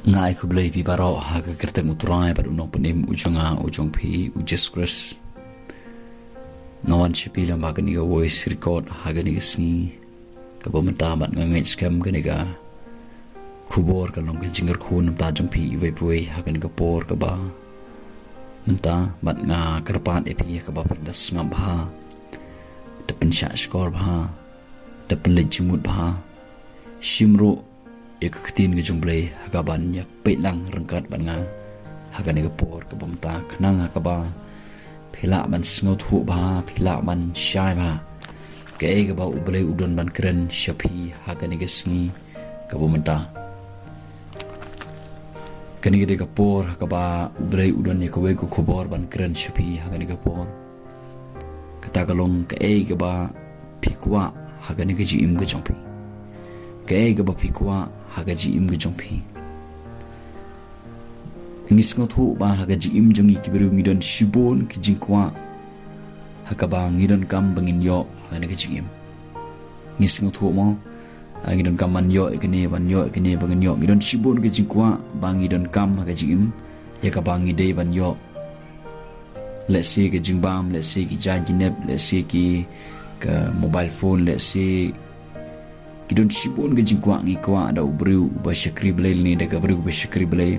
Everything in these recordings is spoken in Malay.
ngai ku blai pi baro ha ka kerta mu Trai par unong penim ujung pi ujes kres nawan chipi lam ba ni ga voice record ha ga ni sni ka ba mata bat ngai scam ga ni ga kubor ka long ka jingar khun ta jong pi ve pui ha ga ni ga por ka ba menta bat nga karpan epi ka ba pindas ngam ha depan sha skor ba depan lejimut ba shimro ek ktin ge jumble hagaban ya pelang rengkat ban nga hagan ge por ka bomta khnang ka ba phila ban sngot hu ba phila ban shai ba ke ge ba uble udon ban kren shapi hagan ge sngi ka bomta kani ge ga por ka ba uble udon ye ko we ko khobor ban kren shapi hagan ge por kata kalong ke ge ba phikwa hagan ge ji im ge jompi ke ge ba phikwa hagaji im ge jongpi ngis ngothu ba hagaji im jongi kiberu ngidon shibon ki jingkwa hakaba ngidon kam bangin yo hagane ge jingim ngis ngothu mo ngidon kam man yo ekene ban yo ekene bangin yo ngidon shibon ge jingkwa bangidon kam hagaji im yakaba ngide ban yo let's say ge jingbam let's say ki janginep let's say ki mobile phone let's say kidon shibon ge jingkwa ngi kwa da ubru ba shakri blay ni da ga bru ba shakri blay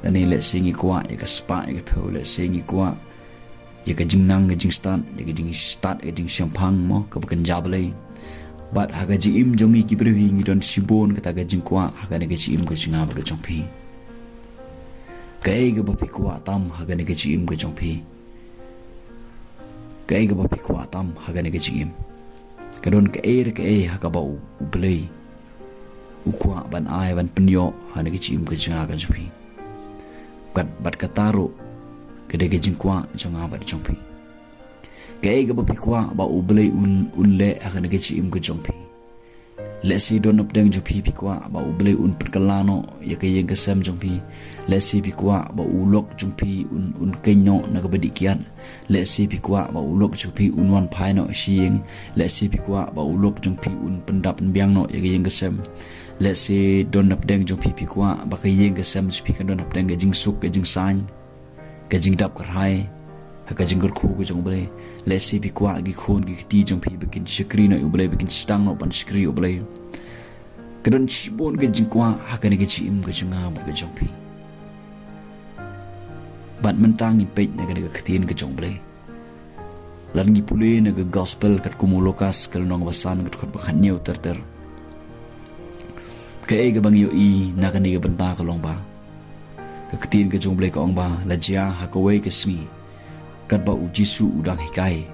da ni le singi kwa ya ka spa ya ka pho le singi kwa ya ka jingnang ge jingstan ya ka jing start ge jing champang mo ka ba kan jablay bat ha ga ji im jongi ki bru ngi don shibon ka ta ga jingkwa ha ga ne ge ji im ge jinga ba ge jongpi kai ge ba pi kwa tam ha ga ne ge ji im ge jongpi kai ge ba pi kwa tam ha ga ne ge ji im kadon ke hakaba ublei ukwa ban ai ban penyo hane ke chim ke janga ga jupi kat bat kataro ke de ke jingkwa janga ba jumpi ke ga ba pikwa ba ublei unle hane ke chim ke jumpi lesi don up deng jupi pikwa ba ublei un perkalano ya ke yeng kesam jumpi lesi pikwa ba ulok jumpi un kenyo na ka bedikian lesi pikwa ba ulok jumpi un wan phaino sieng lesi pikwa ba ulok jumpi un pendap biang no ya ke yeng kesam lesi don up deng jumpi pikwa ba ke yeng kesam jupi kan don up deng ke jing suk ke jing san ke jing dap karai ha ka jing khu ke jong bre lesi pikwa gi khon gi ti jumpi bikin shikri no ublei bikin stang no pan shikri ublei kadon shibon ke jingkwa hakane ke chim ke junga bu ke jongpi bat mentang in peit na ke khtien ke jongble lan gi pule na ke gospel kat kumulokas kal nong basan kat khot bakhan new ter ke ga bang yo i na ke ni ke benta ka long ba ke khtien ke jongble ka ong ba la jia ha ko we ke sni kat ba u jisu udang hikai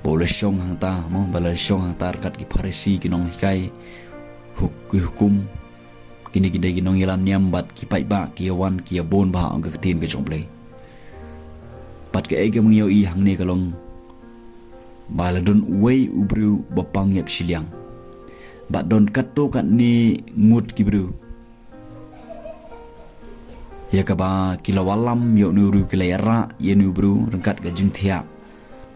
bole shong hang ta mo bala shong hang tar kat ki pharisi ki nong hikai hukum kini ginong yalan nyambat ki pai ba ki wan ki bon ba ang ka tin ke jomple pat ke ege mung yo i hang ne kalong baladon wei ubru bapang yap siliang bat don katto kat ni ngut ki bru ya ka ba kilawalam yo nuru kilayara ye nubru rengkat ga jing thia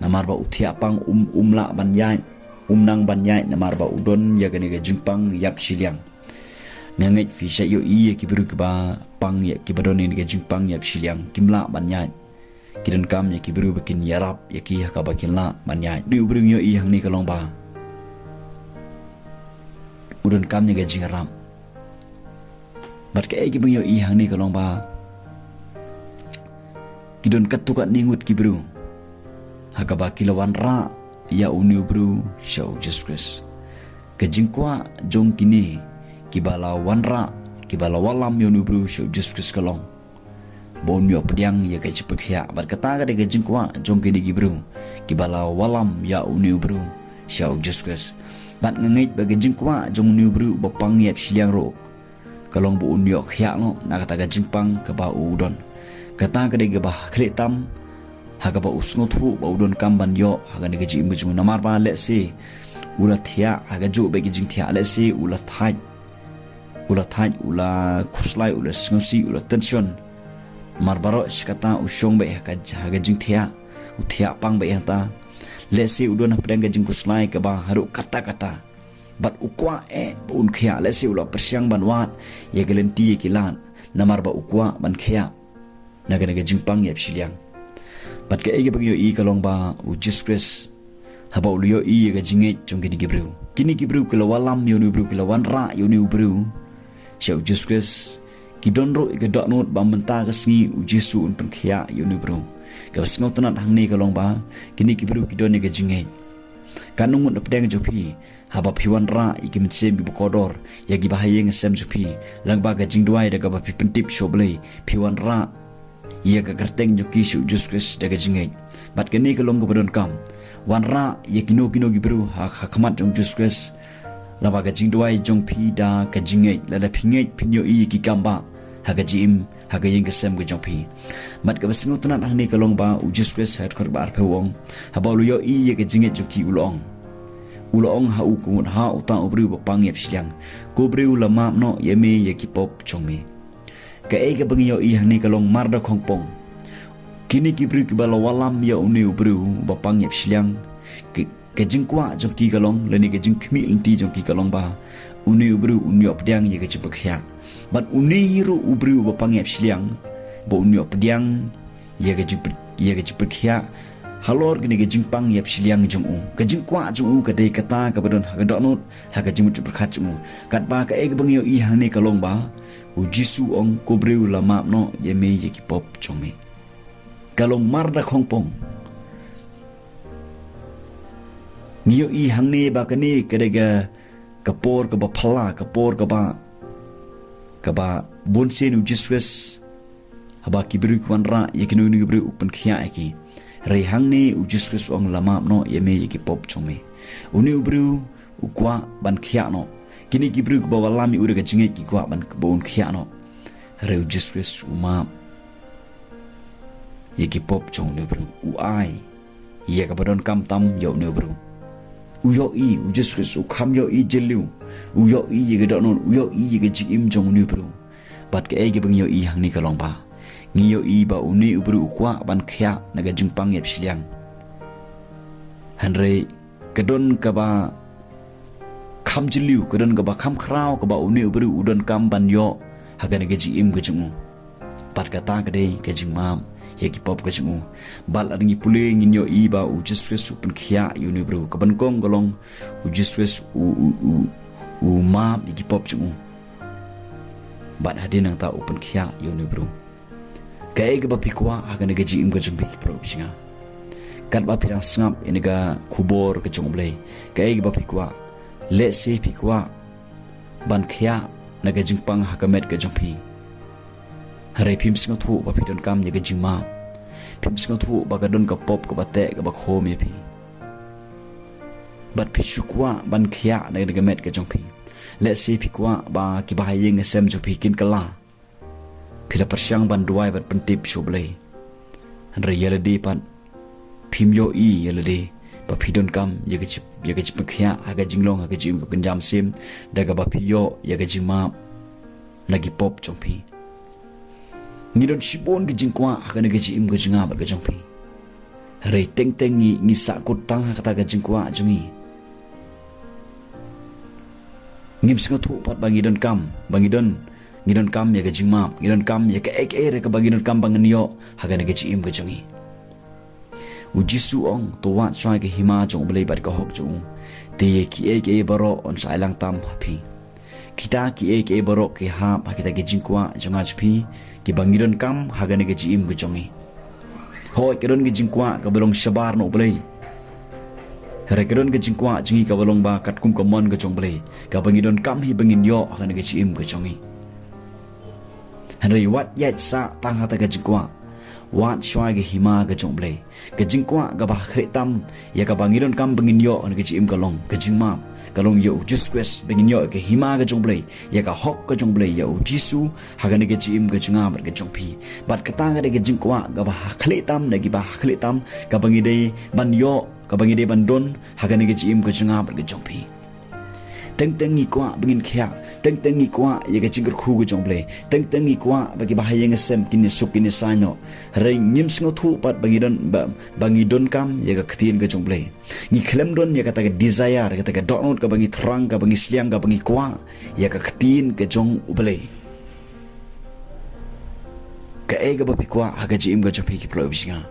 namar ba uthia pang umla ban yai umnang banyai namar ba udon ya gane ga jingpang yap siliang ngangai fi sha yo i ki bru ba pang ya ki badon ni ga jingpang yap siliang kimla banyai kidan kam ya ki bru bikin yarap ya ki ha ka ba kinla banyai ni ubru yo i hang ni kalong ba udon kam ni ga jingaram bat ka ki bru yo i hang ni kalong ba kidon katukat ningut ki bru ha ka ba kilawan ra ya uni bru show just Chris ke jingkwa jong kini kibala wanra kibala walam yo bru show just Chris kalong bon yo pediang ya ke cepek ya bat kata ga de jingkwa jong kini gibru kibala walam ya uni bru show just Chris bat ngait bagi jingkwa jong uni bru bapang yap siliang ro kalong bu un yo khya no na kata ga jingpang ke ba udon kata ga de ga ba khletam haga ba usngot hu ba udon kamban yo haga ne geji imbu namar ba le se ula thia haga jo be gejing thia le se ula thai ula khuslai ula snosi ula tension marbaro shikata ushong be haga jing thia u thia pang be ta le se udon pedang gejing khuslai ka ba haru kata bat ukwa un khia le se ulo persiang ban wat ye gelenti ye kilan namar ba ukwa ban khia naga jingpang yep shiliang bat ke ege bagyo I kalong ba u Jesus haba ulio I ye ga jinge jong kini gibru kelawalam yonu bru kelawan ra yonu bru shau Jesus kidonro ige daknot ba menta kasngi u Jesu un penkhia yonu bru ka snotnat hangni kalong ba kini gibru kidon ige jinge kanung un pdeng jopi haba phiwan ra ikim sem bi kodor yagi bahayeng sem jopi langba ga jingduai daga ba pipentip shoble phiwan ra ia ka kerteng joki shu Jesus daga jinge bat kini kalong go badon kam wan ra ye kino gibru ha khamat jong Jesus laba ga jingduai jong phi da ka jinge la da phinge phinyo I ki kamba ha ga jim ha ga yeng sem ga jong phi mat ka basngu tunan ahni kalong ba u Jesus hat khor bar phewong ha ba lu yo I ye ga jinge joki ulong ha u kun ha uta ubru ba pang yep shliang ko bru lama no ye me ye ki pop chong me ka e ga bang yo I hangni kalong mar da khongpong kini kibru ki bala walam ya uni ubru ba pang yep shliang ke jingkwa jong ki kalong leni ke jing khmi inti jong ki kalong ba uni ubru uni opdyang ye ke chipkhya bat uni ru ubru ba pang yep shliang ba uni opdyang ye ke chipkhya halor gini ke jingpang yep shliang jong u ke jingkwa jong u ke dei kata ka badon ha donot ha ke jing chipkhat jong kat ba ka e bang yo I hang ni kalong ba u Jesu ong ko bru la map no ye me ye ki pop chong me kalong mar da khongpong ngiyo I hangni ba kani kedega kapor ka ba phala kapor ka ba bonsen u Jesus haba kibru kwan ra yekinu ni bru upan khia ki rei hangni u Jesus ong lama no yeme yeki pop chome uni ubru u kwa ban khia no kini kibru ba walami u rega jinge ki kwa ban bon khia no rei u Jesus uma yeki pop chong ne bru u ai ye ka badon kam tam yo ne bru u yo I u Jesus u kham yo I jelu u yo I ye ga don u yo I ye ga jingim jong ne bru bat ke ege bang yo I hangni kalong ba ngiyo I ba uni ubru ukwa ban khya naga jingpang yep shliang hanre kadon ka ba kham jiliu kadon ka ba kham khrao ka ba uni ubru udon kam ban yo hagane ge jim ge jungu pat ka ta gade ke jingmam ye ki pop ge jungu bal arngi pule nginyo I ba u Jesus upen khya uni ubru ka ban kong golong u Jesus u ma ye ki pop jungu bat hadin ta upen khya uni ubru Kaei ga bapikwa akan ga jim ga jumbi pro bisinga kat ba pirang snap iniga kubor ke jongle kaei ga bapikwa le se pikwa ban khia naga jingpang hakamet ga jumpi hare phim singa thu ba pidon kam ni ga jingma phim singa thu ba ga don ka pop ka bate ga ba khom ye phi bat phishukwa ban khia naga ga met ga jumpi le se pikwa ba ki ba yeng sem jumpi kin kala pila persiang ban duai bat pentip shublei andre yeledi pan phimyo I yeledi ba phidon kam yega chip khya aga jinglong aga jim ko ganjam sim daga ba phiyo yega jima nagi pop chongphi ngidon shibon gi jingkwa aga nagi jim go jinga ba ga chongphi re teng ngi sa ko tang kata ga jingkwa jungi ngim singa thu pat bangidon ngidon kam ya ga jingma ngidon kam ya ka ek re ka bangidon kam banganyo haga ne ga jim ga jungi u Jesu ong to wa chwa ga hima jong blei bat ka hok jung te ki ek baro on sailang tam hapi kita ki ek baro ki ha pa kita ga jingkwa jonga chpi ki bangidon kam haga ne ga jim ga jungi hoi kedon ga jingkwa ka belong shabar no blei hare kedon ga jingkwa jingi ka belong ba kat kum ka mon ga jong blei ka bangidon kam hi bangin yo haga ne ga jim ga jungi Henry wat yat sa tang hata ga jingkwa wat shwai ga hima ga jongble ga jingkwa ga ba khretam ya ga bangidon kam bangin yo on ga jim kalong ga jingma kalong yo Jesus bangin yo ga hima ga jongle ya ga hok ga jongle yo Jesu ha ga ne ga jim ga junga bar ga jongpi bat ka ta ga jingkwa ga ba khletam na gi ba khletam ga bangide ban yo ga bangide ban don ha ga ne ga jim ga junga bar ga jongpi teng kwah bengin khia teng kwah ye ga jingger khu gu jong ble teng kwah bagi bahaya ngesem kini suk kini sano ring nyim sngo thu pat bangi don kam ye ga khtien ga jong ble ni khlem don ye ga ta ga desire ga ta ga donot ka bangi thrang ka bangi sliang ka bangi kwah ye ga khtien ga jong uble Kaei ga bapi kwah ha ga jim ga jong pi ki plo bisinga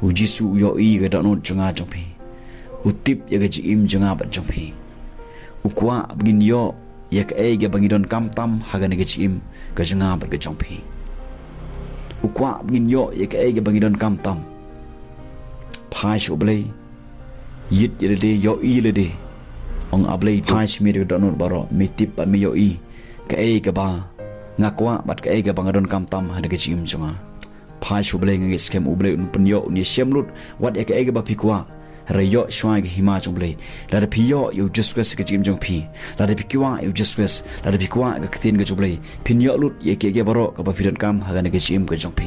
u jisu yo I ga donot jonga jong pi u tip ye ga jim jonga bat jong pi u kwah bengin yo ye Kaei ga bangi don kam tam ha ga ne ga jim ga jonga bat ga jong pi u kwah bengin yo ye Kaei ga bangi don kam tam phai shu ble yit ye de yo I le de ong ablei thai shmi de donor baro mi tip pa mi yo I Kaei ga ba ngakwa bat Kaei ga bangadon kam tam ha ga jim jonga phai shu ble ngi skem u ble un punyo ni shem lut wat ye Kaei ga ba pikwa rayo shwai ga hima jong ble la de piyo you just wes ga jim jong pi la de pikwa you just wes la de pikwa ga ktin ga jong ble pinyo lut ye ke ga baro ga ba pidon kam ha ga ne ga jim ga jong pi